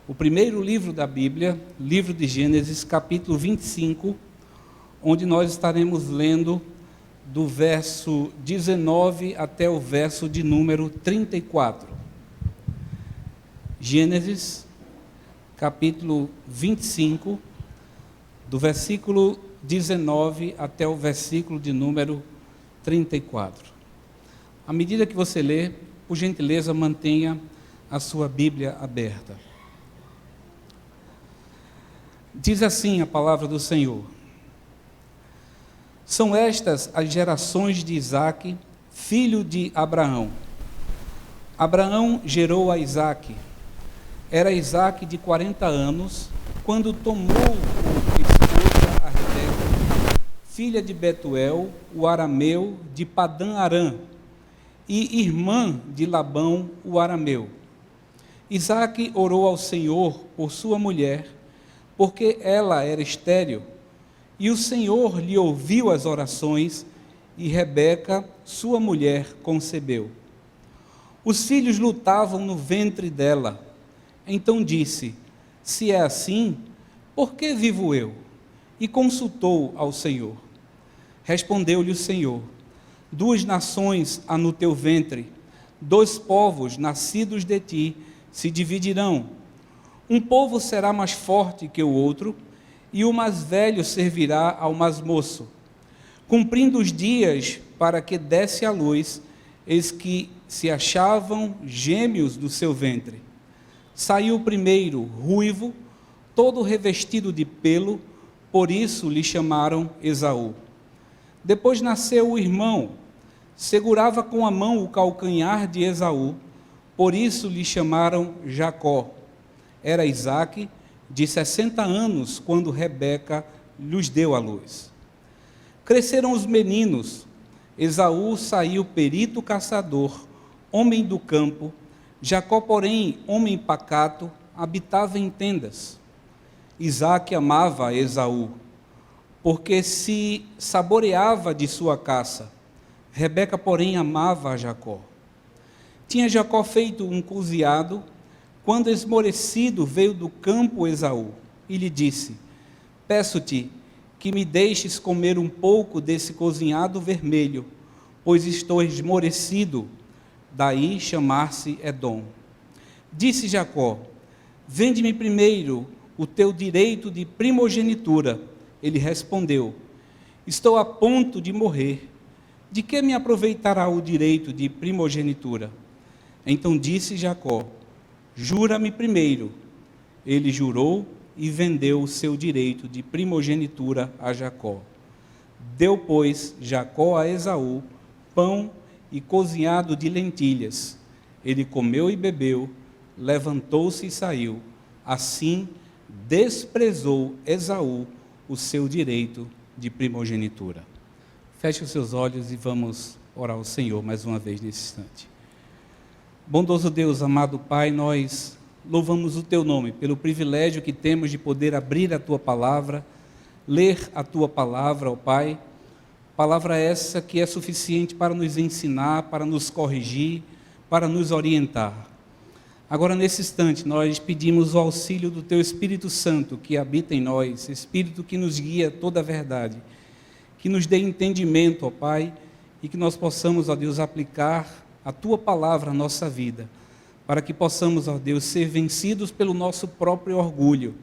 o primeiro livro da Bíblia, livro de Gênesis, capítulo 25, onde nós estaremos lendo do verso 19 até o verso de número 34. Gênesis, capítulo 25, do versículo 19 até o versículo de número 34. À medida que você lê, por gentileza, mantenha a sua Bíblia aberta. Diz assim a palavra do Senhor: São estas as gerações de Isaque, filho de Abraão. Abraão gerou a Isaque. Era Isaque de 40 anos, quando tomou por esposa a Rebeca, filha de Betuel, o arameu, de Padã-Arã, e irmã de Labão, o arameu. Isaque orou ao Senhor por sua mulher, porque ela era estéril, e o Senhor lhe ouviu as orações, e Rebeca, sua mulher, concebeu. Os filhos lutavam no ventre dela. Então disse: Se é assim, por que vivo eu? E consultou ao Senhor. Respondeu-lhe o Senhor: 2 nações há no teu ventre, 2 povos nascidos de ti se dividirão. Um povo será mais forte que o outro, e o mais velho servirá ao mais moço. Cumprindo os dias para que desse à luz, eis que se achavam gêmeos do seu ventre. Saiu o primeiro, ruivo, todo revestido de pelo, por isso lhe chamaram Esaú. Depois nasceu o irmão, segurava com a mão o calcanhar de Esaú, por isso lhe chamaram Jacó. Era Isaque, de 60 anos, quando Rebeca lhes deu à luz. Cresceram os meninos. Esaú saiu perito caçador, homem do campo. Jacó, porém, homem pacato, habitava em tendas. Isaque amava Esaú, porque se saboreava de sua caça. Rebeca, porém, amava a Jacó. Tinha Jacó feito um coziado, quando esmorecido veio do campo Esaú, e lhe disse: Peço-te que me deixes comer um pouco desse cozinhado vermelho, pois estou esmorecido. Daí chamar-se Edom. Disse Jacó: Vende-me primeiro o teu direito de primogenitura. Ele respondeu: Estou a ponto de morrer. De que me aproveitará o direito de primogenitura? Então disse Jacó: Jura-me primeiro. Ele jurou e vendeu o seu direito de primogenitura a Jacó. Deu, pois, Jacó a Esaú pão e cozinhado de lentilhas. Ele comeu e bebeu, levantou-se e saiu. Assim, desprezou Esaú o seu direito de primogenitura. Feche os seus olhos e vamos orar ao Senhor mais uma vez nesse instante. Bondoso Deus, amado Pai, nós louvamos o Teu nome pelo privilégio que temos de poder abrir a Tua palavra, ler a Tua palavra, ó Pai. Palavra essa que é suficiente para nos ensinar, para nos corrigir, para nos orientar. Agora, nesse instante, nós pedimos o auxílio do Teu Espírito Santo que habita em nós, Espírito que nos guia toda a verdade, que nos dê entendimento, ó Pai, e que nós possamos, ó Deus, aplicar a Tua palavra à nossa vida, para que possamos, ó Deus, ser vencidos pelo nosso próprio orgulho,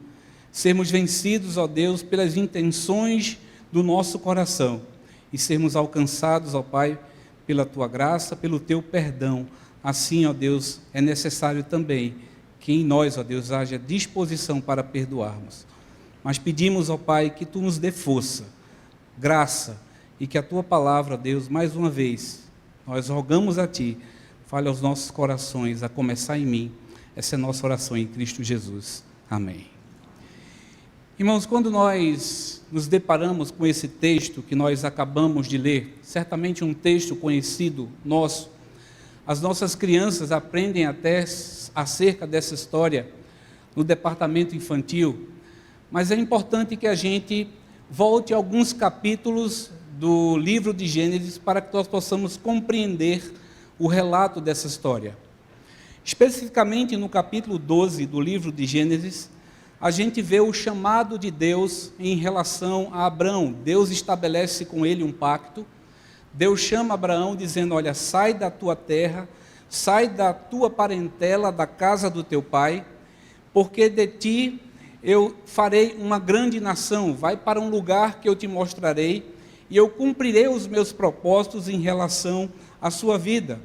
sermos vencidos, ó Deus, pelas intenções do nosso coração, e sermos alcançados, ó Pai, pela Tua graça, pelo Teu perdão. Assim, ó Deus, é necessário também que em nós, ó Deus, haja disposição para perdoarmos. Mas pedimos, ó Pai, que Tu nos dê força, graça, e que a Tua palavra, ó Deus, mais uma vez, nós rogamos a Ti, fale aos nossos corações, a começar em mim. Essa é a nossa oração em Cristo Jesus. Amém. Irmãos, quando nós nos deparamos com esse texto que nós acabamos de ler, certamente um texto conhecido nosso, as nossas crianças aprendem até acerca dessa história no departamento infantil, mas é importante que a gente volte a alguns capítulos do livro de Gênesis para que nós possamos compreender o relato dessa história. Especificamente no capítulo 12 do livro de Gênesis, a gente vê o chamado de Deus em relação a Abrão. Deus estabelece com ele um pacto. Deus chama Abraão dizendo: olha, sai da tua terra, sai da tua parentela, da casa do teu pai, porque de ti eu farei uma grande nação. Vai para um lugar que eu te mostrarei, e eu cumprirei os meus propósitos em relação à sua vida.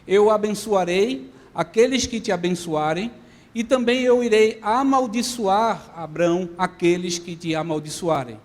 Eu abençoarei aqueles que te abençoarem, e também eu irei amaldiçoar, Abrão, aqueles que te amaldiçoarem.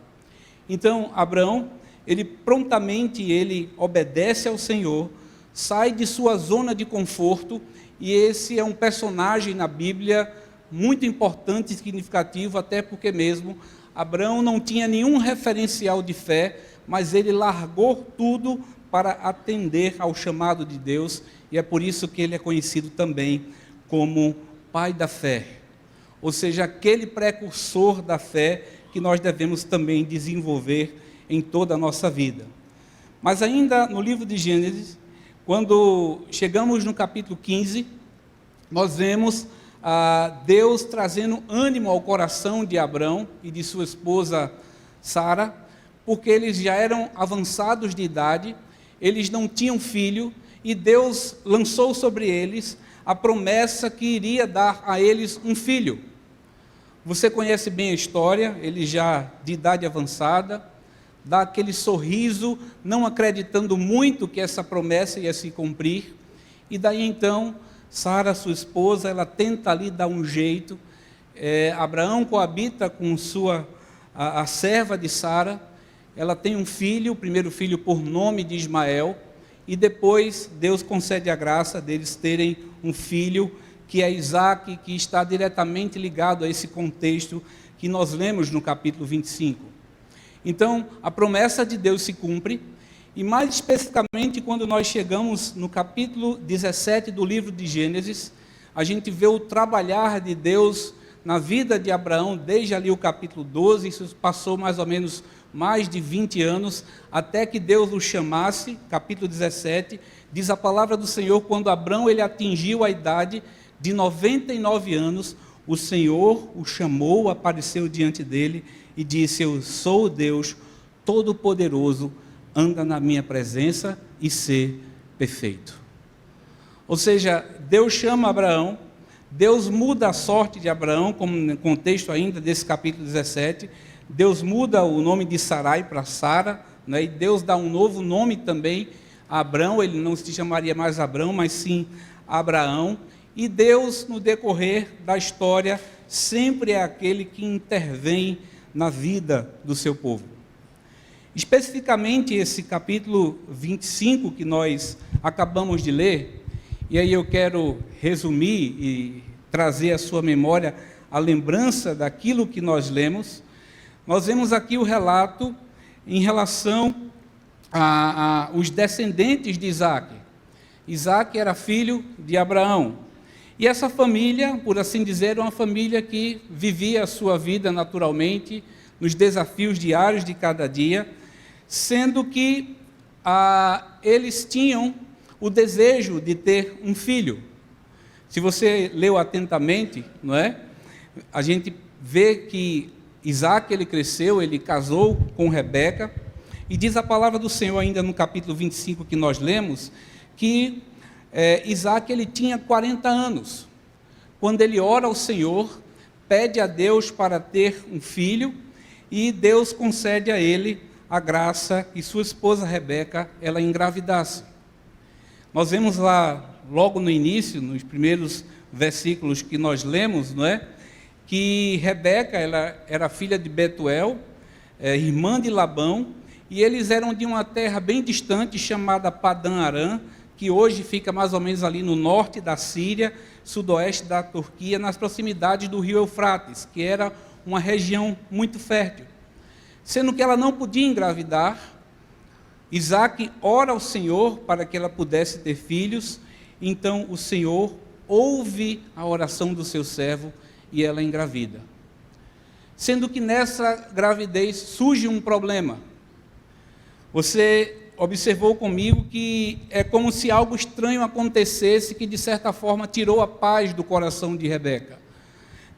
Então, Abrão, ele prontamente obedece ao Senhor, sai de sua zona de conforto, e esse é um personagem na Bíblia muito importante e significativo, até porque mesmo Abrão não tinha nenhum referencial de fé, mas ele largou tudo para atender ao chamado de Deus, e é por isso que ele é conhecido também como pai da fé, ou seja, aquele precursor da fé que nós devemos também desenvolver em toda a nossa vida. Mas ainda no livro de Gênesis, quando chegamos no capítulo 15, nós vemos Deus trazendo ânimo ao coração de Abrão e de sua esposa Sara, porque eles já eram avançados de idade, eles não tinham filho, e Deus lançou sobre eles a promessa que iria dar a eles um filho. Você conhece bem a história, ele já de idade avançada, dá aquele sorriso, não acreditando muito que essa promessa ia se cumprir, e daí então, Sara, sua esposa, ela tenta ali dar um jeito. Abraão coabita com a serva de Sara, ela tem um filho, o primeiro filho por nome de Ismael, e depois Deus concede a graça deles terem um filho, que é Isaque, que está diretamente ligado a esse contexto que nós lemos no capítulo 25. Então, a promessa de Deus se cumpre, e mais especificamente quando nós chegamos no capítulo 17 do livro de Gênesis, a gente vê o trabalhar de Deus na vida de Abraão, desde ali o capítulo 12, isso passou mais ou menos mais de 20 anos, até que Deus o chamasse, capítulo 17, diz a palavra do Senhor, quando Abraão ele atingiu a idade de 99 anos, o Senhor o chamou, apareceu diante dele e disse: eu sou o Deus Todo-Poderoso, anda na minha presença e ser perfeito. Ou seja, Deus chama Abraão, Deus muda a sorte de Abraão, como no contexto ainda desse capítulo 17, Deus muda o nome de Sarai para Sara, né? E Deus dá um novo nome também a Abrão, ele não se chamaria mais Abrão, mas sim Abraão, e Deus, no decorrer da história, sempre é aquele que intervém na vida do seu povo. Especificamente esse capítulo 25 que nós acabamos de ler, e aí eu quero resumir e trazer à sua memória a lembrança daquilo que nós lemos. Nós vemos aqui o relato em relação aos descendentes de Isaque. Isaque era filho de Abraão. E essa família, por assim dizer, era uma família que vivia a sua vida naturalmente, nos desafios diários de cada dia, sendo que eles tinham o desejo de ter um filho. Se você leu atentamente, não é? A gente vê que Isaque, ele cresceu, ele casou com Rebeca, e diz a palavra do Senhor ainda no capítulo 25 que nós lemos, que Isaque ele tinha 40 anos, quando ele ora ao Senhor, pede a Deus para ter um filho, e Deus concede a ele a graça que sua esposa Rebeca, ela engravidasse. Nós vemos lá, logo no início, nos primeiros versículos que nós lemos, não é? Que Rebeca, ela era filha de Betuel, irmã de Labão, e eles eram de uma terra bem distante, chamada Padã-Arã, que hoje fica mais ou menos ali no norte da Síria, sudoeste da Turquia, nas proximidades do rio Eufrates, que era uma região muito fértil. Sendo que ela não podia engravidar, Isaque ora ao Senhor para que ela pudesse ter filhos, então o Senhor ouve a oração do seu servo e ela engravida. Sendo que nessa gravidez surge um problema. Você observou comigo que é como se algo estranho acontecesse que, de certa forma, tirou a paz do coração de Rebeca.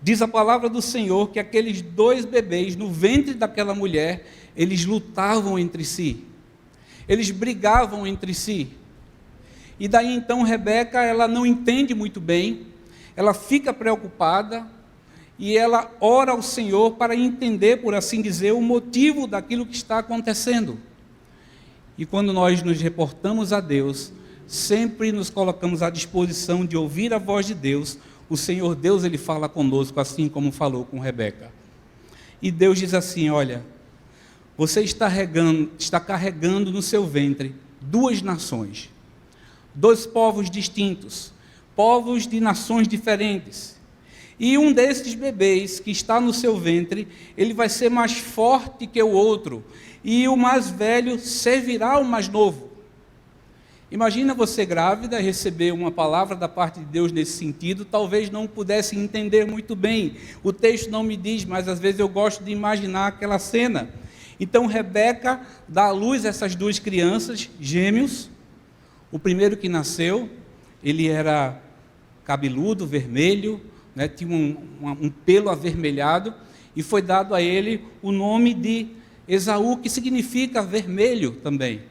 Diz a palavra do Senhor que aqueles 2 bebês no ventre daquela mulher, eles lutavam entre si, eles brigavam entre si. E daí então Rebeca, ela não entende muito bem, ela fica preocupada e ela ora ao Senhor para entender, por assim dizer, o motivo daquilo que está acontecendo. E quando nós nos reportamos a Deus, sempre nos colocamos à disposição de ouvir a voz de Deus. O Senhor Deus, Ele fala conosco, assim como falou com Rebeca. E Deus diz assim: olha, você está carregando no seu ventre 2 nações, 2 povos distintos, povos de nações diferentes. E um desses bebês que está no seu ventre, ele vai ser mais forte que o outro, e o mais velho servirá ao mais novo. Imagina você grávida, receber uma palavra da parte de Deus nesse sentido, talvez não pudesse entender muito bem, o texto não me diz, mas às vezes eu gosto de imaginar aquela cena. Então Rebeca dá à luz essas 2 crianças, gêmeos. O primeiro que nasceu, ele era cabeludo, vermelho, né, tinha um pelo avermelhado, e foi dado a ele o nome de Esaú, que significa vermelho também.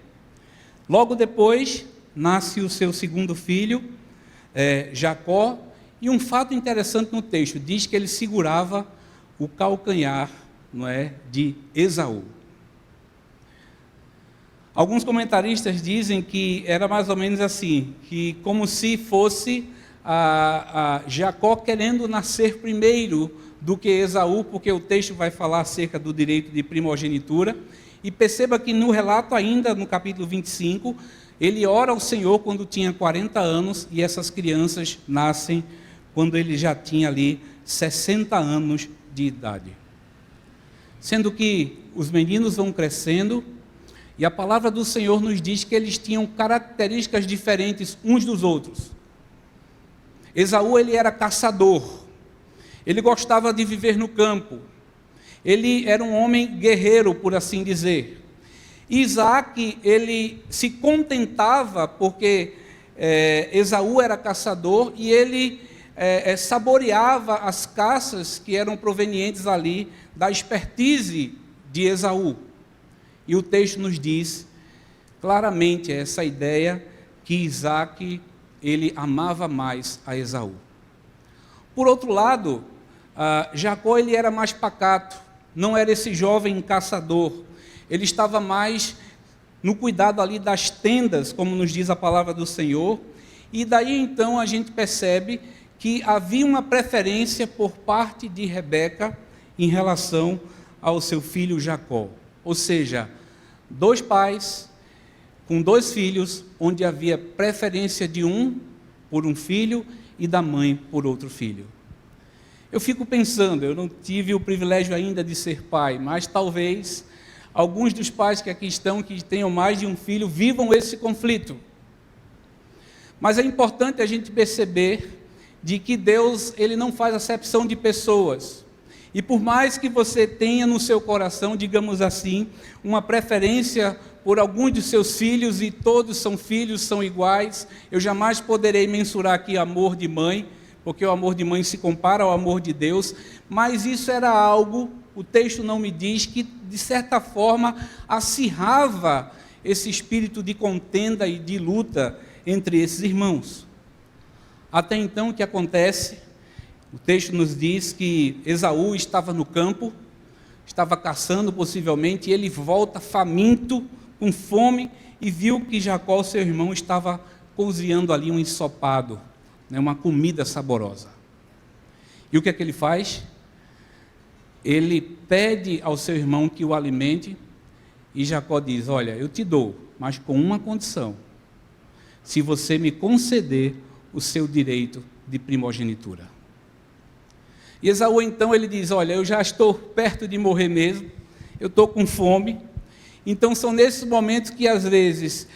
Logo depois, nasce o seu segundo filho, Jacó, e um fato interessante no texto, diz que ele segurava o calcanhar, não é, de Esaú. Alguns comentaristas dizem que era mais ou menos assim, que como se fosse Jacó querendo nascer primeiro do que Esaú, porque o texto vai falar acerca do direito de primogenitura. E perceba que no relato ainda, no capítulo 25, ele ora ao Senhor quando tinha 40 anos, e essas crianças nascem quando ele já tinha ali 60 anos de idade. Sendo que os meninos vão crescendo, e a palavra do Senhor nos diz que eles tinham características diferentes uns dos outros. Esaú, ele era caçador, ele gostava de viver no campo, ele era um homem guerreiro, por assim dizer. Isaac, ele se contentava, porque Esaú era caçador, e ele saboreava as caças que eram provenientes ali da expertise de Esaú. E o texto nos diz claramente essa ideia que Isaac, ele amava mais a Esaú. Por outro lado, Jacó, ele era mais pacato, não era esse jovem caçador, ele estava mais no cuidado ali das tendas, como nos diz a palavra do Senhor, e daí então a gente percebe que havia uma preferência por parte de Rebeca em relação ao seu filho Jacó, ou seja, 2 pais com 2 filhos, onde havia preferência de um por um filho e da mãe por outro filho. Eu fico pensando, eu não tive o privilégio ainda de ser pai, mas talvez alguns dos pais que aqui estão, que tenham mais de um filho, vivam esse conflito. Mas é importante a gente perceber de que Deus, ele não faz acepção de pessoas. E por mais que você tenha no seu coração, digamos assim, uma preferência por alguns de seus filhos, e todos são filhos, são iguais, eu jamais poderei mensurar aqui amor de mãe, porque o amor de mãe se compara ao amor de Deus, mas isso era algo, o texto não me diz, que de certa forma acirrava esse espírito de contenda e de luta entre esses irmãos. Até então, o que acontece? O texto nos diz que Esaú estava no campo, estava caçando possivelmente, e ele volta faminto, com fome, e viu que Jacó, seu irmão, estava cozinhando ali um ensopado, uma comida saborosa. E o que é que ele faz? Ele pede ao seu irmão que o alimente, e Jacó diz: olha, eu te dou, mas com uma condição: se você me conceder o seu direito de primogenitura. E Esaú então ele diz: olha, eu já estou perto de morrer mesmo, eu estou com fome. Então são nesses momentos que às vezes,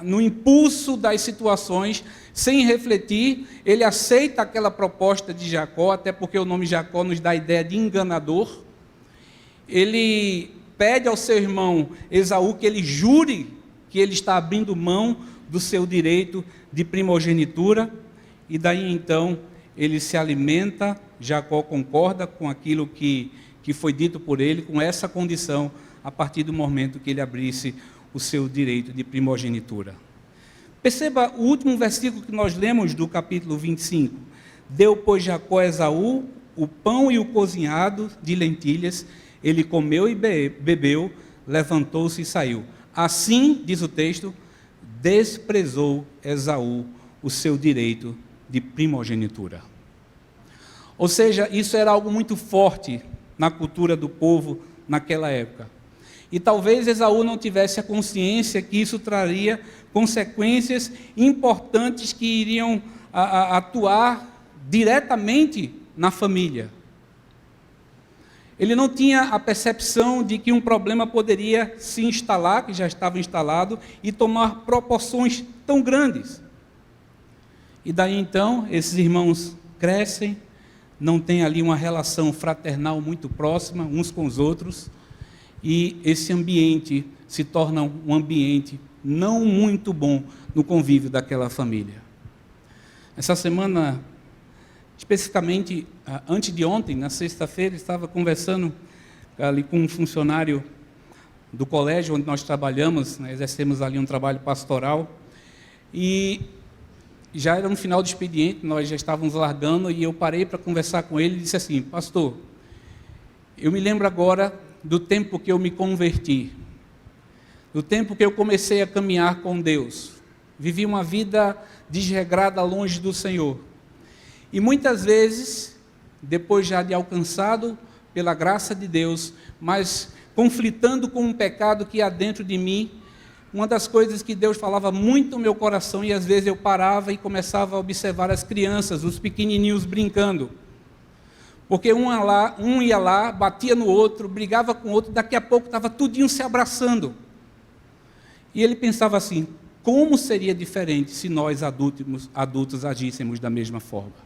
no impulso das situações, sem refletir, ele aceita aquela proposta de Jacó, até porque o nome Jacó nos dá a ideia de enganador. Ele pede ao seu irmão Esaú que ele jure que ele está abrindo mão do seu direito de primogenitura, e daí então ele se alimenta. Jacó concorda com aquilo que foi dito por ele, com essa condição, a partir do momento que ele abrisse o seu direito de primogenitura. Perceba o último versículo que nós lemos do capítulo 25. Deu, pois, Jacó a Esaú o pão e o cozinhado de lentilhas, ele comeu e bebeu, levantou-se e saiu. Assim, diz o texto, desprezou Esaú o seu direito de primogenitura. Ou seja, isso era algo muito forte na cultura do povo naquela época. E talvez Esaú não tivesse a consciência que isso traria consequências importantes que iriam atuar diretamente na família. Ele não tinha a percepção de que um problema poderia se instalar, que já estava instalado, e tomar proporções tão grandes. E daí então, esses irmãos crescem, não têm ali uma relação fraternal muito próxima uns com os outros, e esse ambiente se torna um ambiente não muito bom no convívio daquela família. Essa semana, especificamente antes de ontem, na sexta-feira, estava conversando ali com um funcionário do colégio onde nós trabalhamos, exercemos ali um trabalho pastoral, e já era no final do expediente, nós já estávamos largando, e eu parei para conversar com ele e disse assim: pastor, eu me lembro agora do tempo que eu me converti, do tempo que eu comecei a caminhar com Deus, vivi uma vida desregrada longe do Senhor, e muitas vezes, depois já de alcançado pela graça de Deus, mas conflitando com um pecado que há dentro de mim, uma das coisas que Deus falava muito no meu coração, e às vezes eu parava e começava a observar as crianças, os pequenininhos brincando, porque um ia lá, batia no outro, brigava com o outro, daqui a pouco estava tudinho se abraçando, e ele pensava assim: como seria diferente se nós adultos agíssemos da mesma forma?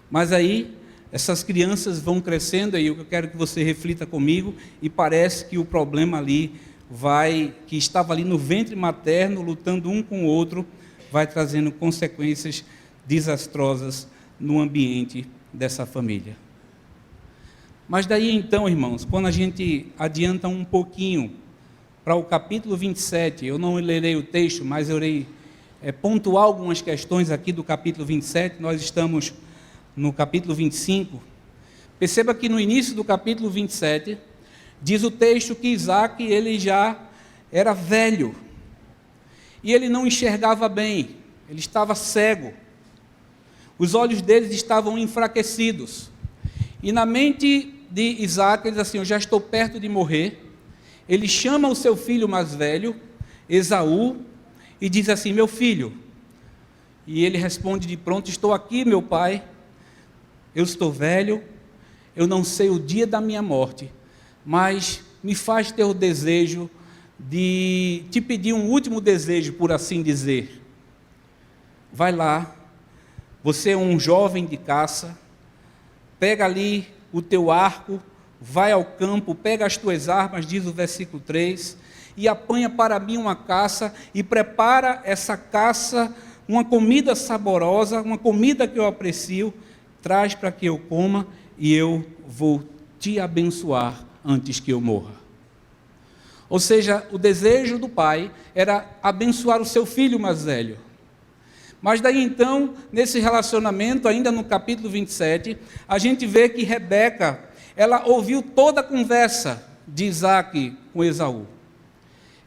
Mas aí, essas crianças vão crescendo, e eu quero que você reflita comigo, e parece que o problema ali que estava ali no ventre materno, lutando um com o outro, vai trazendo consequências desastrosas no ambiente dessa família. Mas daí então, irmãos, quando a gente adianta um pouquinho para o capítulo 27, eu não lerei o texto, mas eu irei pontuar algumas questões aqui do capítulo 27, nós estamos no capítulo 25, perceba que no início do capítulo 27, diz o texto que Isaac, ele já era velho, e ele não enxergava bem, ele estava cego, os olhos dele estavam enfraquecidos, e na mente de Isaac, ele diz assim: eu já estou perto de morrer. Ele chama o seu filho mais velho, Esaú, e diz assim: meu filho, e ele responde de pronto: estou aqui, meu pai, eu estou velho, eu não sei o dia da minha morte, mas me faz ter o desejo de te pedir um último desejo, por assim dizer. Vai lá, você é um jovem de caça, pega ali o teu arco, vai ao campo, pega as tuas armas, diz o versículo 3, e apanha para mim uma caça, e prepara essa caça, uma comida saborosa, uma comida que eu aprecio, traz para que eu coma, e eu vou te abençoar antes que eu morra. Ou seja, o desejo do pai era abençoar o seu filho mais velho. Mas daí então, nesse relacionamento, ainda no capítulo 27, a gente vê que Rebeca, ela ouviu toda a conversa de Isaac com Esaú.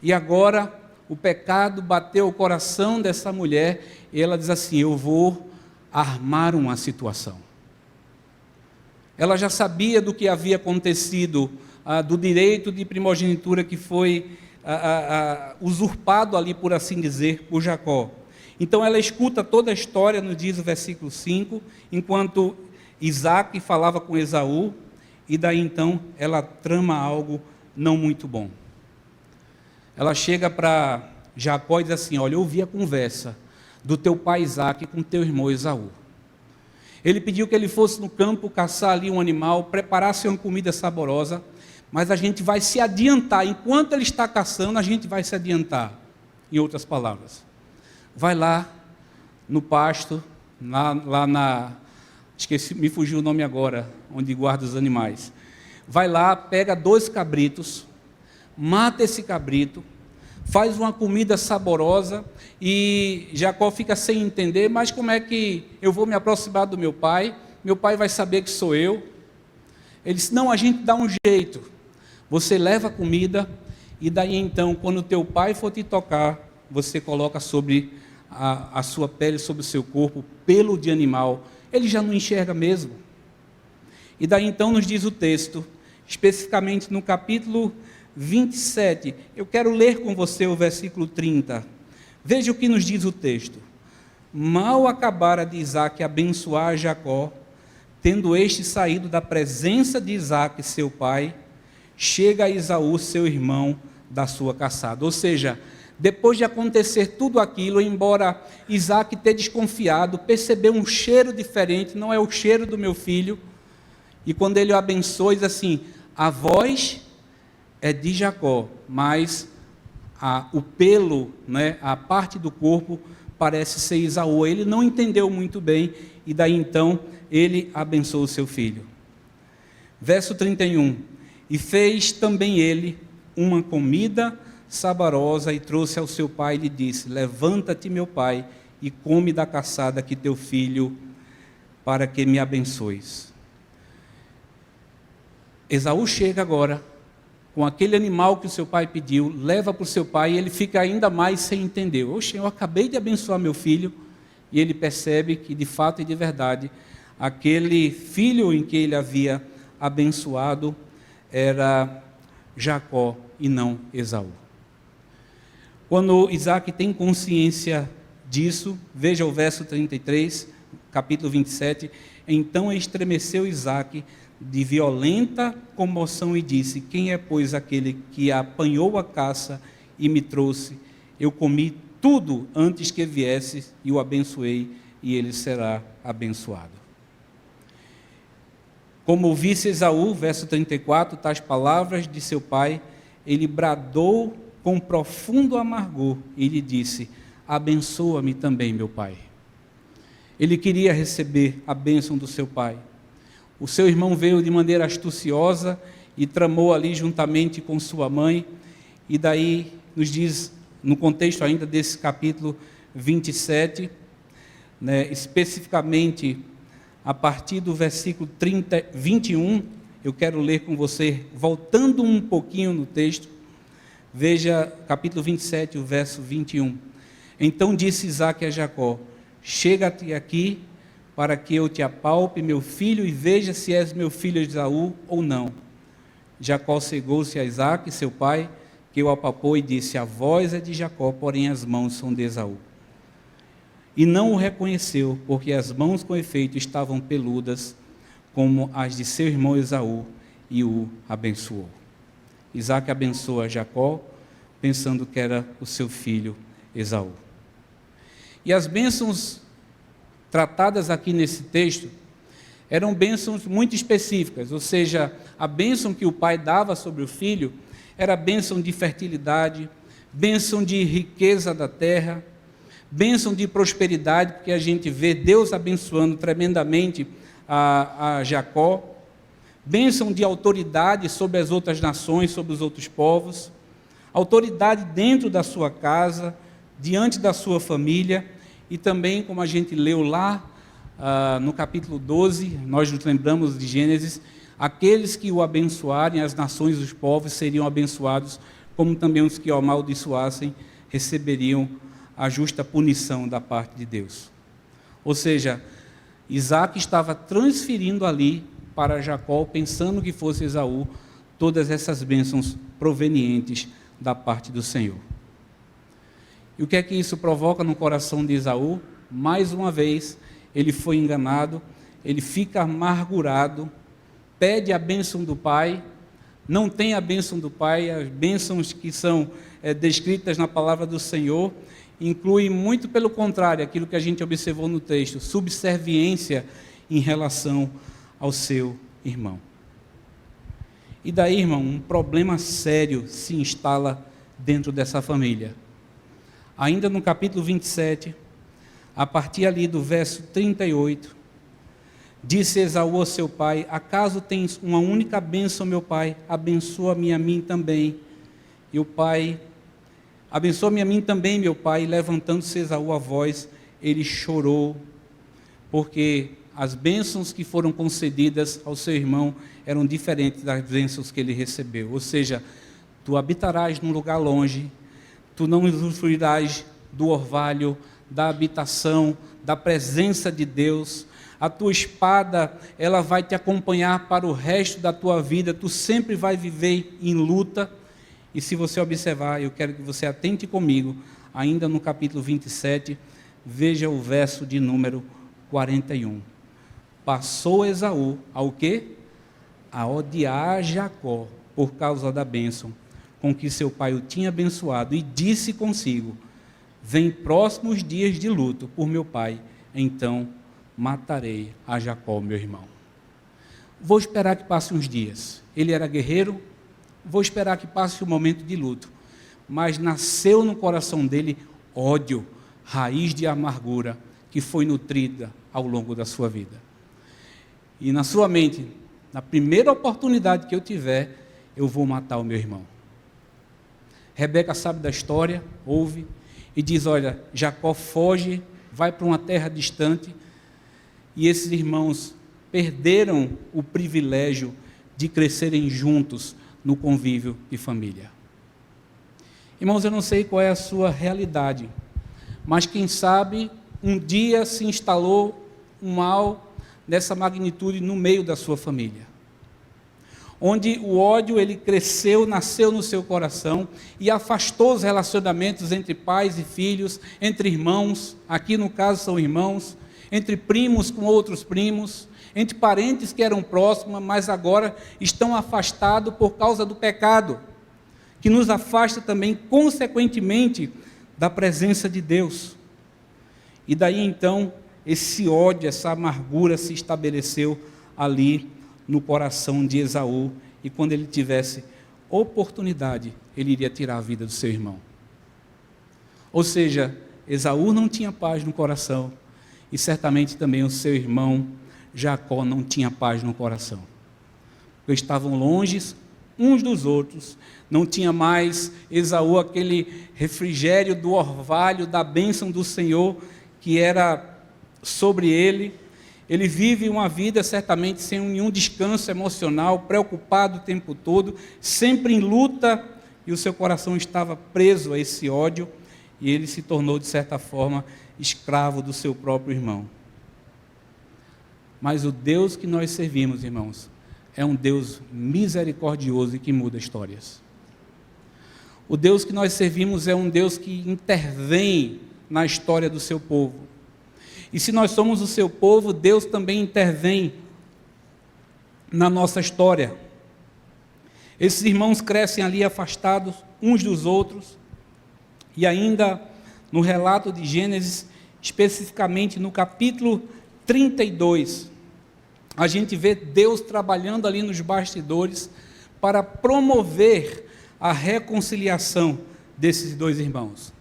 E agora, o pecado bateu o coração dessa mulher, e ela diz assim: eu vou armar uma situação. Ela já sabia do que havia acontecido, do direito de primogenitura que foi usurpado ali, por assim dizer, por Jacó. Então ela escuta toda a história, nos diz o versículo 5, enquanto Isaac falava com Esaú, e daí então ela trama algo não muito bom. Ela chega para Jacó e diz assim: olha, eu ouvi a conversa do teu pai Isaac com teu irmão Esaú. Ele pediu que ele fosse no campo caçar ali um animal, preparasse uma comida saborosa, mas a gente vai se adiantar, enquanto ele está caçando, a gente vai se adiantar. em outras palavras. Vai lá no pasto, esqueci, me fugiu o nome agora, onde guarda os animais. Vai lá, pega 2 cabritos, mata esse cabrito, faz uma comida saborosa, e Jacó fica sem entender, mas como é que eu vou me aproximar do meu pai? Meu pai vai saber que sou eu. Ele disse, não, a gente dá um jeito. Você leva a comida, e daí então, quando o teu pai for te tocar, você coloca sobre a sua pele, sobre o seu corpo, pelo de animal. Ele já não enxerga mesmo. E daí então nos diz o texto, especificamente no capítulo 27, eu quero ler com você o versículo 30. Veja o que nos diz o texto. Mal acabara de Isaque abençoar Jacó, tendo este saído da presença de Isaque, seu pai, chega Esaú, seu irmão, da sua caçada. Ou seja, depois de acontecer tudo aquilo, embora Isaque tenha desconfiado, percebeu um cheiro diferente, não é o cheiro do meu filho, e quando ele o abençoa, diz assim, a voz é de Jacó, mas o pelo, né, a parte do corpo, parece ser Esaú. Ele não entendeu muito bem, e daí então, ele abençoou o seu filho. Verso 31, e fez também ele uma comida saborosa, e trouxe ao seu pai e lhe disse, levanta-te, meu pai, e come da caçada que teu filho, para que me abençoes. Esaú chega agora, com aquele animal que o seu pai pediu, leva para o seu pai, e ele fica ainda mais sem entender. Oxe, eu acabei de abençoar meu filho, e ele percebe que de fato e de verdade, aquele filho em que ele havia abençoado, era Jacó e não Esaú. Quando Isaque tem consciência disso, veja o verso 33, capítulo 27, então estremeceu Isaque de violenta comoção e disse, quem é, pois, aquele que apanhou a caça e me trouxe? Eu comi tudo antes que viesse e o abençoei, e ele será abençoado. Como ouvisse Esaú, verso 34, tais palavras de seu pai, ele bradou com profundo amargor e lhe disse, abençoa-me também, meu pai. Ele queria receber a bênção do seu pai. O seu irmão veio de maneira astuciosa e tramou ali juntamente com sua mãe, e daí nos diz, no contexto ainda desse capítulo 27, né, especificamente a partir do versículo 21, eu quero ler com você, voltando um pouquinho no texto, veja capítulo 27, o verso 21. Então disse Isaque a Jacó, chega-te aqui, para que eu te apalpe, meu filho, e veja se és meu filho Esaú ou não. Jacó chegou-se a Isaque, seu pai, que o apalpou e disse, a voz é de Jacó, porém as mãos são de Esaú. E não o reconheceu, porque as mãos com efeito estavam peludas, como as de seu irmão Esaú, e o abençoou. Isaque abençoa Jacó, pensando que era o seu filho Esaú. E as bênçãos tratadas aqui nesse texto, eram bênçãos muito específicas, ou seja, a bênção que o pai dava sobre o filho, era bênção de fertilidade, bênção de riqueza da terra, bênção de prosperidade, porque a gente vê Deus abençoando tremendamente a Jacó, bênção de autoridade sobre as outras nações, sobre os outros povos, autoridade dentro da sua casa, diante da sua família, e também, como a gente leu lá no capítulo 12, nós nos lembramos de Gênesis, aqueles que o abençoarem, as nações e os povos seriam abençoados, como também os que o amaldiçoassem receberiam a justa punição da parte de Deus. Ou seja, Isaque estava transferindo ali para Jacó, pensando que fosse Esaú, todas essas bênçãos provenientes da parte do Senhor. E o que é que isso provoca no coração de Esaú? Mais uma vez, ele foi enganado, ele fica amargurado, pede a bênção do pai, não tem a bênção do pai, as bênçãos que são descritas na palavra do Senhor, incluem muito pelo contrário, aquilo que a gente observou no texto, subserviência em relação ao seu irmão. E daí, irmão, um problema sério se instala dentro dessa família. ainda no capítulo 27, a partir ali do verso 38, disse Esaú ao seu pai: acaso tens uma única bênção, meu pai? Abençoa-me a mim também. E o pai: abençoa-me a mim também, meu pai. E levantando-se Esaú a voz, ele chorou, porque as bênçãos que foram concedidas ao seu irmão eram diferentes das bênçãos que ele recebeu. Ou seja, tu habitarás num lugar longe, tu não usufruirás do orvalho, da habitação, da presença de Deus. A tua espada, ela vai te acompanhar para o resto da tua vida, tu sempre vai viver em luta. E se você observar, eu quero que você atente comigo, ainda no capítulo 27, veja o verso de número 41. Passou Esaú ao quê? A odiar Jacó por causa da bênção com que seu pai o tinha abençoado, e disse consigo: vem próximos dias de luto por meu pai, então matarei a Jacó, meu irmão. Vou esperar que passe uns dias. Ele era guerreiro, vou esperar que passe o momento de luto. Mas nasceu no coração dele ódio, raiz de amargura, que foi nutrida ao longo da sua vida. E na sua mente, na primeira oportunidade que eu tiver, eu vou matar o meu irmão. Rebeca sabe da história, ouve, e diz: olha, Jacó foge, vai para uma terra distante, e esses irmãos perderam o privilégio de crescerem juntos no convívio de família. Irmãos, eu não sei qual é a sua realidade, mas quem sabe um dia se instalou um mal dessa magnitude no meio da sua família, onde o ódio ele cresceu, nasceu no seu coração e afastou os relacionamentos entre pais e filhos, entre irmãos, aqui no caso são irmãos, entre primos com outros primos, entre parentes que eram próximos, mas agora estão afastados por causa do pecado, que nos afasta também, consequentemente, da presença de Deus. E daí então, esse ódio, essa amargura se estabeleceu ali no coração de Esaú, e quando ele tivesse oportunidade, ele iria tirar a vida do seu irmão. Ou seja, Esaú não tinha paz no coração, e certamente também o seu irmão Jacó não tinha paz no coração. Porque estavam longe uns dos outros, não tinha mais Esaú aquele refrigério do orvalho, da bênção do Senhor que era sobre ele. Ele vive uma vida certamente sem nenhum descanso emocional, preocupado o tempo todo, sempre em luta, e o seu coração estava preso a esse ódio, e ele se tornou, de certa forma, escravo do seu próprio irmão. Mas o Deus que nós servimos, irmãos, é um Deus misericordioso e que muda histórias. O Deus que nós servimos é um Deus que intervém na história do seu povo. E se nós somos o seu povo, Deus também intervém na nossa história. Esses irmãos crescem ali afastados uns dos outros, e ainda no relato de Gênesis, especificamente no capítulo 32, a gente vê Deus trabalhando ali nos bastidores para promover a reconciliação desses dois irmãos.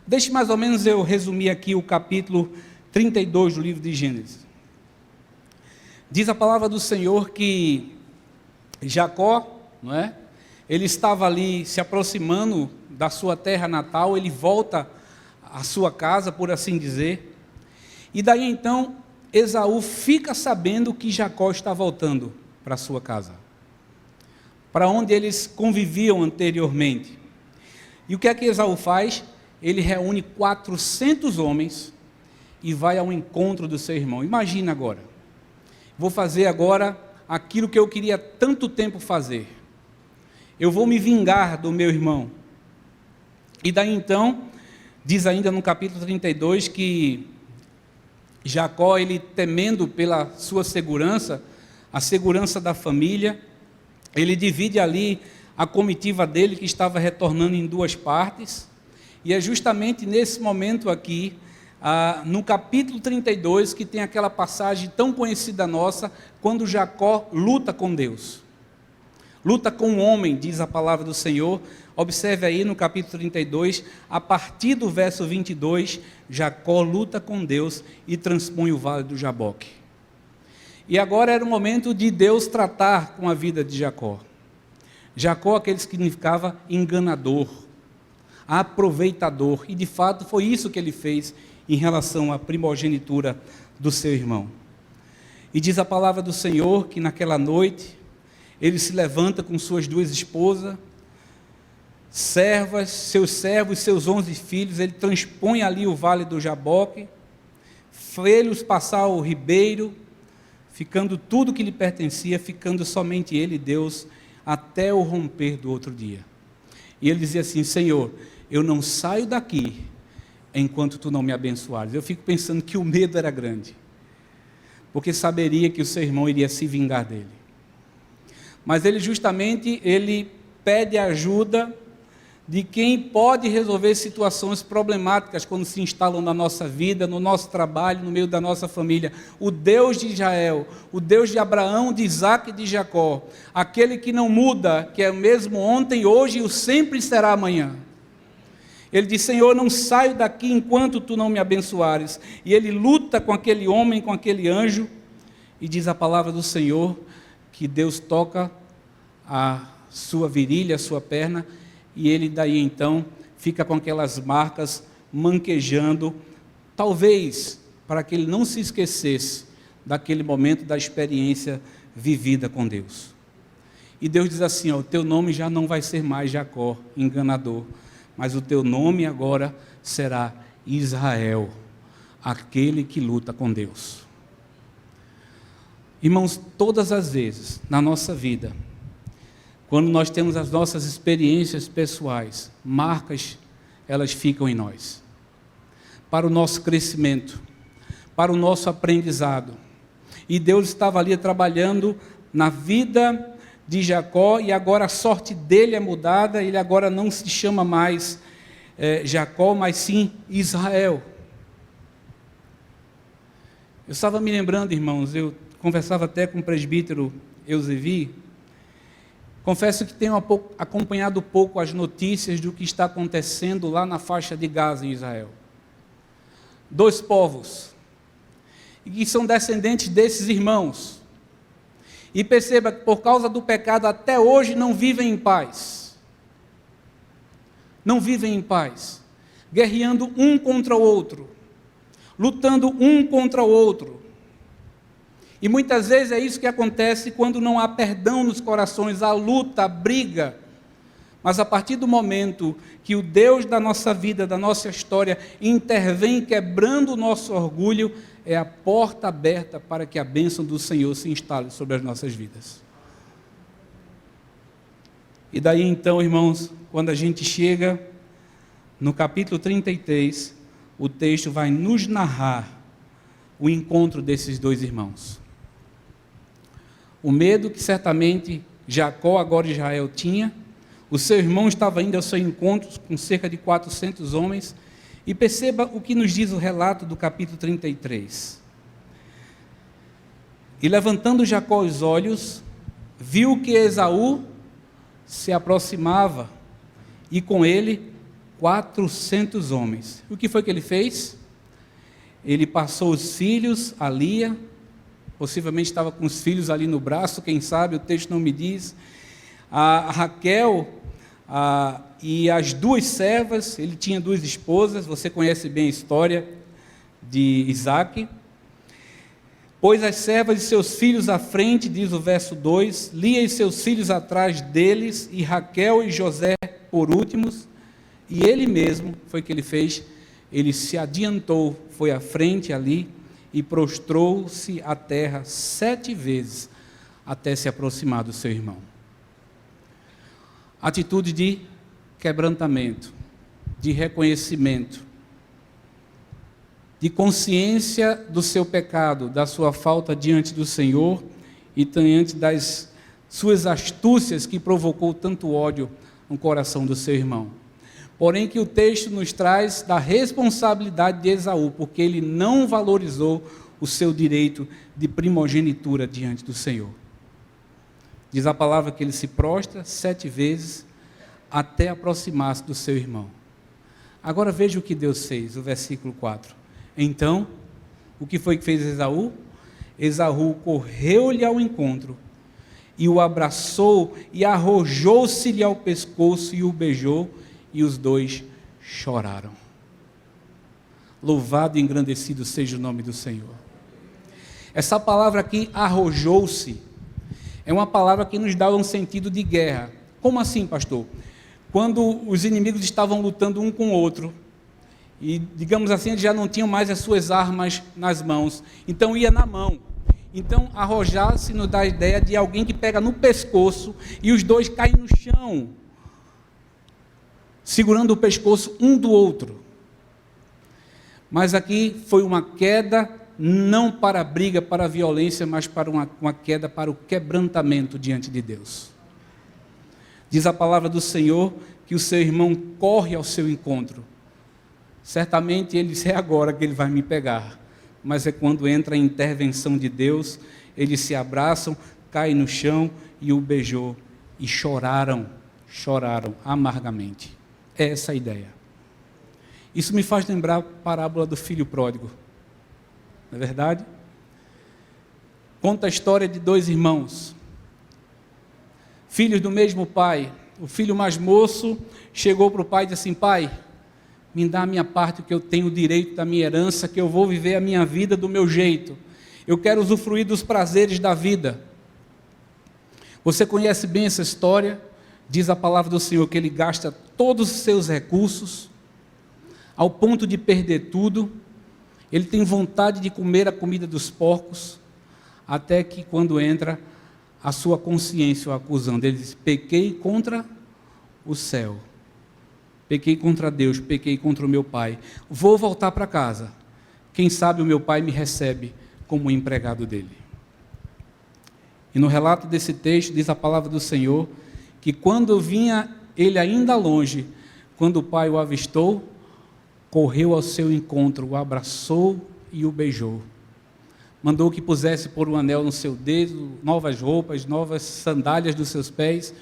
Deixe mais ou menos eu resumir aqui o capítulo 32 do livro de Gênesis. Diz a palavra do Senhor que Jacó, não é? Ele estava ali se aproximando da sua terra natal, ele volta à sua casa, por assim dizer, e daí então Esaú fica sabendo que Jacó está voltando para a sua casa, para onde eles conviviam anteriormente. E o que é que Esaú faz? Ele reúne 400 homens e vai ao encontro do seu irmão. Imagina agora, vou fazer agora aquilo que eu queria tanto tempo fazer. Eu vou me vingar do meu irmão. E daí então, diz ainda no capítulo 32 que Jacó, ele temendo pela sua segurança, a segurança da família, ele divide ali a comitiva dele que estava retornando em duas partes, e é justamente nesse momento aqui, no capítulo 32, que tem aquela passagem tão conhecida nossa, quando Jacó luta com Deus. luta com o homem, diz a palavra do Senhor. Observe aí no capítulo 32, a partir do verso 22, Jacó luta com Deus e transpõe o vale do Jaboque. E agora era o momento de Deus tratar com a vida de Jacó. Jacó, aquele que significava enganador, aproveitador, e de fato foi isso que ele fez em relação à primogenitura do seu irmão. E diz a palavra do Senhor que naquela noite ele se levanta com suas 2 esposas, servas, seus servos, seus 11 filhos, ele transpõe ali o vale do Jaboque, fê-los passar o ribeiro, ficando tudo que lhe pertencia, ficando somente ele, Deus, até o romper do outro dia. E ele dizia assim: Senhor, eu não saio daqui enquanto tu não me abençoares. Eu fico pensando que o medo era grande, porque saberia que o seu irmão iria se vingar dele. Mas ele pede ajuda de quem pode resolver situações problemáticas quando se instalam na nossa vida, no nosso trabalho, no meio da nossa família. O Deus de Israel, o Deus de Abraão, de Isaque e de Jacó, aquele que não muda, que é o mesmo ontem, hoje e o sempre será amanhã. Ele diz: Senhor, não saio daqui enquanto tu não me abençoares. E ele luta com aquele homem, com aquele anjo, e diz a palavra do Senhor que Deus toca a sua virilha, a sua perna, e ele daí então fica com aquelas marcas manquejando, talvez para que ele não se esquecesse daquele momento da experiência vivida com Deus. E Deus diz assim: ó, o teu nome já não vai ser mais Jacó, enganador, mas o teu nome agora será Israel, aquele que luta com Deus. Irmãos, todas as vezes na nossa vida, quando nós temos as nossas experiências pessoais, marcas, elas ficam em nós, para o nosso crescimento, para o nosso aprendizado. E Deus estava ali trabalhando na vida de Jacó, e agora a sorte dele é mudada, ele agora não se chama mais Jacó, mas sim Israel. Eu estava me lembrando, irmãos, eu conversava até com o presbítero Eusevi. Confesso que tenho acompanhado pouco as notícias do que está acontecendo lá na faixa de Gaza, em Israel. 2 povos, e que são descendentes desses irmãos. E perceba que por causa do pecado até hoje não vivem em paz. Não vivem em paz. Guerreando um contra o outro. Lutando um contra o outro. E muitas vezes é isso que acontece quando não há perdão nos corações, há luta, há briga. Mas a partir do momento que o Deus da nossa vida, da nossa história, intervém quebrando o nosso orgulho, é a porta aberta para que a bênção do Senhor se instale sobre as nossas vidas. E daí então, irmãos, quando a gente chega no capítulo 33, o texto vai nos narrar o encontro desses 2 irmãos. O medo que certamente Jacó, agora Israel, tinha. O seu irmão estava indo ao seu encontro com cerca de 400 homens. E perceba o que nos diz o relato do capítulo 33. E levantando Jacó os olhos, viu que Esaú se aproximava, e com ele 400 homens. O que foi que ele fez? Ele passou os filhos a Lia, possivelmente estava com os filhos ali no braço, quem sabe, o texto não me diz, a Raquel e as 2 servas. Ele tinha 2 esposas, você conhece bem a história de Isaque. Pôs as servas e seus filhos à frente, diz o verso 2, Lia e seus filhos atrás deles, e Raquel e José por últimos, e ele mesmo, foi o que ele fez, ele se adiantou, foi à frente ali, e prostrou-se à terra 7 vezes, até se aproximar do seu irmão. Atitude de quebrantamento, de reconhecimento, de consciência do seu pecado, da sua falta diante do Senhor, e diante das suas astúcias que provocou tanto ódio no coração do seu irmão. Porém que o texto nos traz da responsabilidade de Esaú, porque ele não valorizou o seu direito de primogenitura diante do Senhor. Diz a palavra que ele se prostra 7 vezes até aproximar-se do seu irmão. Agora veja o que Deus fez, o versículo 4. Então, o que foi que fez Esaú? Esaú correu-lhe ao encontro e o abraçou e arrojou-se-lhe ao pescoço e o beijou, e os dois choraram. Louvado e engrandecido seja o nome do Senhor. Essa palavra aqui, arrojou-se, é uma palavra que nos dá um sentido de guerra. Como assim, pastor? Quando os inimigos estavam lutando um com o outro, e, digamos assim, eles já não tinham mais as suas armas nas mãos, então ia na mão. Então, arrojar-se nos dá a ideia de alguém que pega no pescoço e os dois caem no chão, segurando o pescoço um do outro. Mas aqui foi uma queda, não para a briga, para a violência, mas para uma queda para o quebrantamento diante de Deus. Diz a palavra do Senhor que o seu irmão corre ao seu encontro. Certamente ele diz, é agora que ele vai me pegar. Mas é quando entra a intervenção de Deus, eles se abraçam, caem no chão e o beijou. E choraram amargamente. É essa a ideia. Isso me faz lembrar a parábola do filho pródigo. Não é verdade? Conta a história de 2 irmãos, filhos do mesmo pai. O filho mais moço chegou para o pai e disse assim, pai, me dá a minha parte, que eu tenho o direito da minha herança, que eu vou viver a minha vida do meu jeito. Eu quero usufruir dos prazeres da vida. Você conhece bem essa história? Diz a palavra do Senhor que ele gasta todos os seus recursos, ao ponto de perder tudo. Ele tem vontade de comer a comida dos porcos, até que quando entra a sua consciência o acusando, ele diz, pequei contra o céu, pequei contra Deus, pequei contra o meu pai, vou voltar para casa, quem sabe o meu pai me recebe como empregado dele. E no relato desse texto, diz a palavra do Senhor, que quando vinha ele ainda longe, quando o pai o avistou, correu ao seu encontro, o abraçou e o beijou. Mandou que pusesse por um anel no seu dedo, novas roupas, novas sandálias dos seus pés,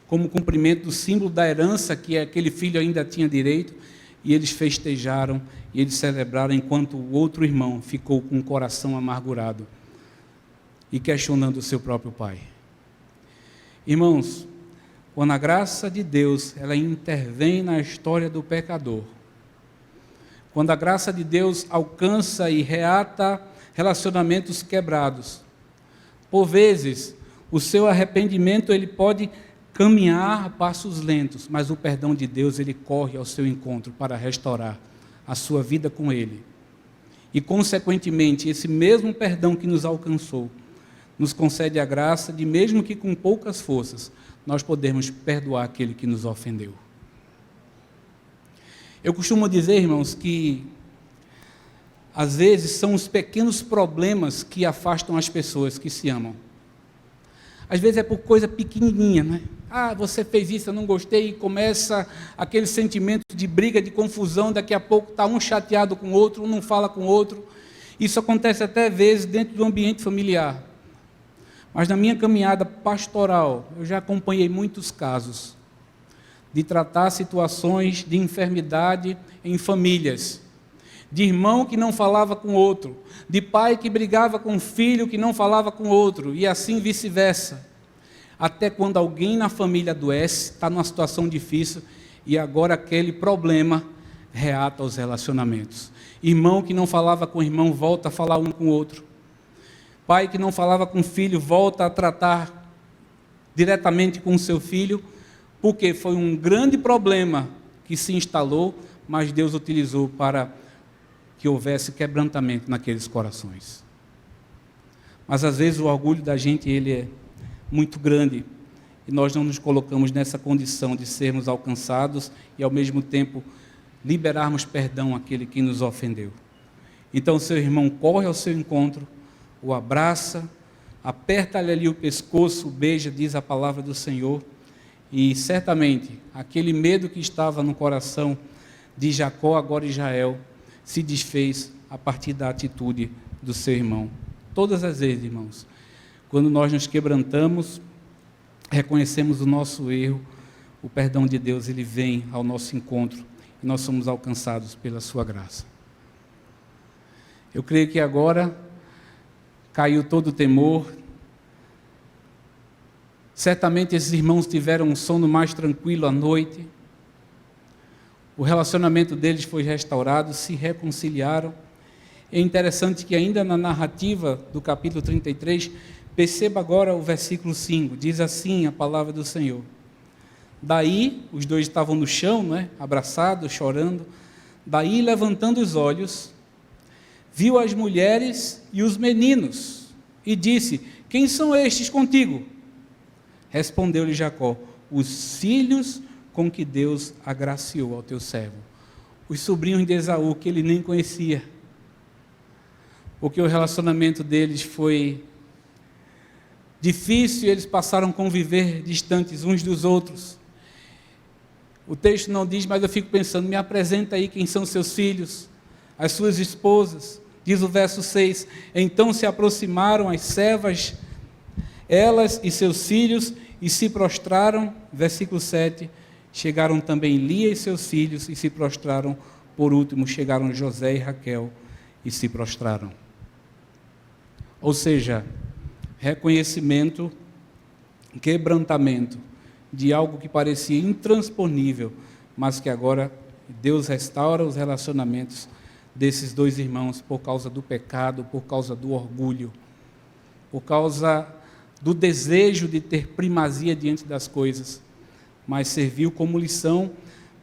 como cumprimento do símbolo da herança que aquele filho ainda tinha direito, e eles festejaram e eles celebraram, enquanto o outro irmão ficou com o coração amargurado e questionando o seu próprio pai. Irmãos, quando a graça de Deus ela intervém na história do pecador, quando a graça de Deus alcança e reata relacionamentos quebrados, por vezes o seu arrependimento ele pode caminhar a passos lentos, mas o perdão de Deus ele corre ao seu encontro para restaurar a sua vida com Ele. E consequentemente esse mesmo perdão que nos alcançou nos concede a graça de, mesmo que com poucas forças, nós podemos perdoar aquele que nos ofendeu. Eu costumo dizer, irmãos, que às vezes são os pequenos problemas que afastam as pessoas que se amam. Às vezes é por coisa pequenininha, né? Ah, você fez isso, eu não gostei, e começa aquele sentimento de briga, de confusão, daqui a pouco está um chateado com o outro, um não fala com o outro. Isso acontece até vezes dentro do ambiente familiar. Mas na minha caminhada pastoral, eu já acompanhei muitos casos de tratar situações de enfermidade em famílias, de irmão que não falava com outro, de pai que brigava com filho que não falava com outro, e assim vice-versa. Até quando alguém na família adoece, está numa situação difícil, e agora aquele problema reata os relacionamentos. Irmão que não falava com irmão, volta a falar um com o outro. Pai que não falava com filho, volta a tratar diretamente com o seu filho, porque foi um grande problema que se instalou, mas Deus utilizou para que houvesse quebrantamento naqueles corações. Mas às vezes o orgulho da gente ele é muito grande e nós não nos colocamos nessa condição de sermos alcançados e ao mesmo tempo liberarmos perdão àquele que nos ofendeu. Então seu irmão corre ao seu encontro, o abraça, aperta-lhe ali o pescoço, beija, diz a palavra do Senhor, e certamente aquele medo que estava no coração de Jacó, agora Israel, se desfez a partir da atitude do seu irmão. Todas as vezes, irmãos, quando nós nos quebrantamos, reconhecemos o nosso erro, o perdão de Deus, ele vem ao nosso encontro e nós somos alcançados pela sua graça. Eu creio que agora caiu todo o temor. Certamente esses irmãos tiveram um sono mais tranquilo à noite. O relacionamento deles foi restaurado, se reconciliaram. É interessante que ainda na narrativa do capítulo 33, perceba agora o versículo 5, diz assim a palavra do Senhor. Daí, os dois estavam no chão, né, abraçados, chorando. Daí, levantando os olhos, viu as mulheres e os meninos, e disse: quem são estes contigo? Respondeu-lhe Jacó: os filhos com que Deus agraciou ao teu servo. Os sobrinhos de Esaú, que ele nem conhecia, porque o relacionamento deles foi difícil, eles passaram a conviver distantes uns dos outros. O texto não diz, mas eu fico pensando, me apresenta aí quem são seus filhos, as suas esposas. Diz o verso 6, então se aproximaram as servas, elas e seus filhos, e se prostraram. Versículo 7, chegaram também Lia e seus filhos, e se prostraram. Por último, chegaram José e Raquel, e se prostraram. Ou seja, reconhecimento, quebrantamento de algo que parecia intransponível, mas que agora Deus restaura os relacionamentos desses dois irmãos por causa do pecado, por causa do orgulho, por causa do desejo de ter primazia diante das coisas, mas serviu como lição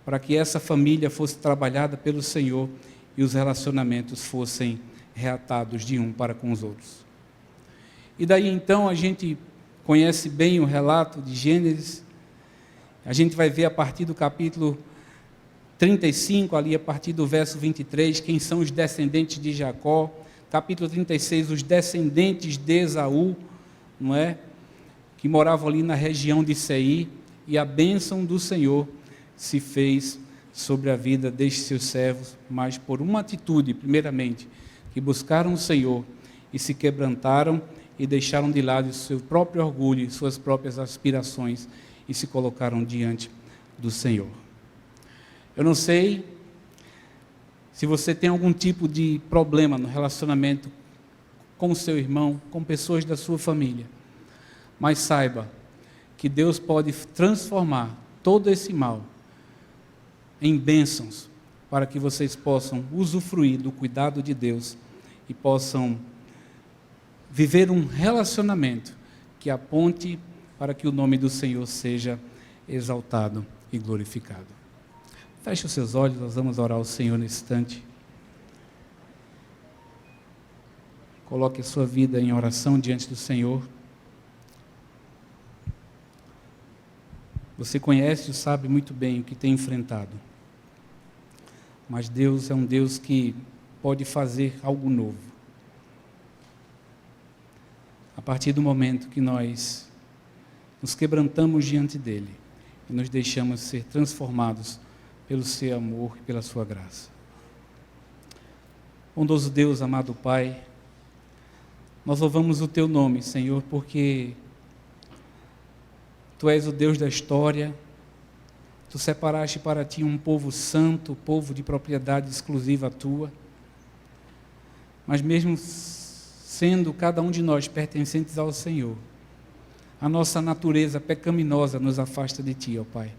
para que essa família fosse trabalhada pelo Senhor e os relacionamentos fossem reatados de um para com os outros. E daí então a gente conhece bem o relato de Gênesis. A gente vai ver a partir do capítulo 35, ali a partir do verso 23, quem são os descendentes de Jacó. Capítulo 36, os descendentes de Esaú, não é? Que moravam ali na região de Seir, e a bênção do Senhor se fez sobre a vida destes seus servos, mas por uma atitude, primeiramente, que buscaram o Senhor e se quebrantaram e deixaram de lado o seu próprio orgulho, suas próprias aspirações, e se colocaram diante do Senhor. Eu não sei se você tem algum tipo de problema no relacionamento com o seu irmão, com pessoas da sua família, mas saiba que Deus pode transformar todo esse mal em bênçãos, para que vocês possam usufruir do cuidado de Deus e possam viver um relacionamento que aponte para que o nome do Senhor seja exaltado e glorificado. Feche os seus olhos, nós vamos orar ao Senhor nesse instante. Coloque a sua vida em oração diante do Senhor. Você conhece e sabe muito bem o que tem enfrentado. Mas Deus é um Deus que pode fazer algo novo. A partir do momento que nós nos quebrantamos diante dEle e nos deixamos ser transformados pelo seu amor e pela sua graça. Bondoso Deus, amado Pai, nós louvamos o Teu nome, Senhor, porque Tu és o Deus da história. Tu separaste para Ti um povo santo, povo de propriedade exclusiva Tua. Mas mesmo sendo cada um de nós pertencentes ao Senhor, a nossa natureza pecaminosa nos afasta de Ti, ó Pai.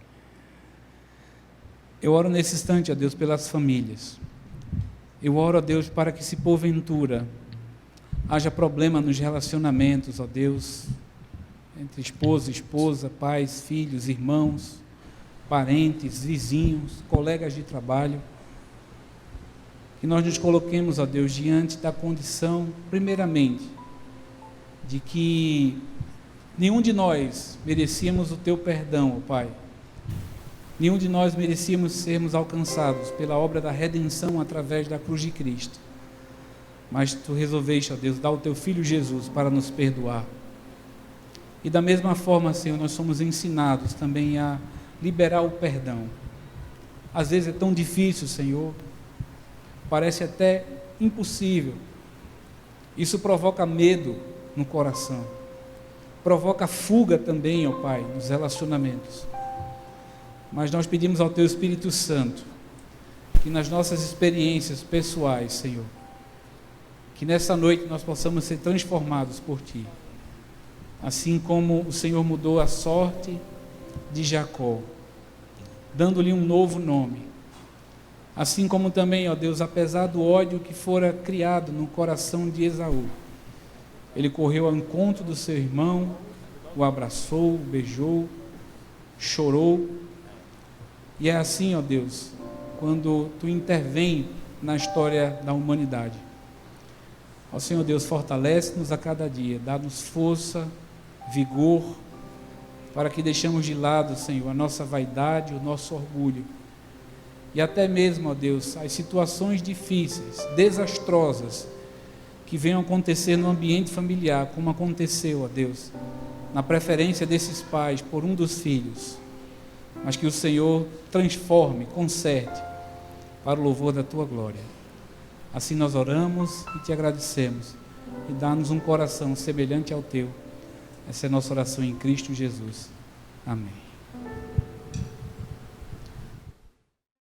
Eu oro nesse instante, ó Deus, pelas famílias. Eu oro, ó Deus, para que se porventura haja problema nos relacionamentos, ó Deus, entre esposo e esposa, pais, filhos, irmãos, parentes, vizinhos, colegas de trabalho, que nós nos coloquemos, ó Deus, diante da condição, primeiramente, de que nenhum de nós merecíamos o Teu perdão, ó Pai. Nenhum de nós merecíamos sermos alcançados pela obra da redenção através da cruz de Cristo. Mas Tu resolveste, ó Deus, dar o Teu Filho Jesus para nos perdoar. E da mesma forma, Senhor, nós somos ensinados também a liberar o perdão. Às vezes é tão difícil, Senhor, parece até impossível. Isso provoca medo no coração. provoca fuga também, ó Pai, nos relacionamentos. Mas nós pedimos ao Teu Espírito Santo que nas nossas experiências pessoais, Senhor, que nessa noite nós possamos ser transformados por Ti. Assim como o Senhor mudou a sorte de Jacó, dando-lhe um novo nome. Assim como também, ó Deus, apesar do ódio que fora criado no coração de Esaú, ele correu ao encontro do seu irmão, o abraçou, o beijou, chorou. E é assim, ó Deus, quando Tu intervém na história da humanidade. Ó Senhor Deus, fortalece-nos a cada dia, dá-nos força, vigor, para que deixemos de lado, Senhor, a nossa vaidade, o nosso orgulho, e até mesmo, ó Deus, as situações difíceis, desastrosas, que venham acontecer no ambiente familiar, como aconteceu, ó Deus, na preferência desses pais por um dos filhos, mas que o Senhor transforme, conserte, para o louvor da Tua glória. Assim nós oramos e Te agradecemos, e dá-nos um coração semelhante ao Teu. Essa é a nossa oração em Cristo Jesus. Amém.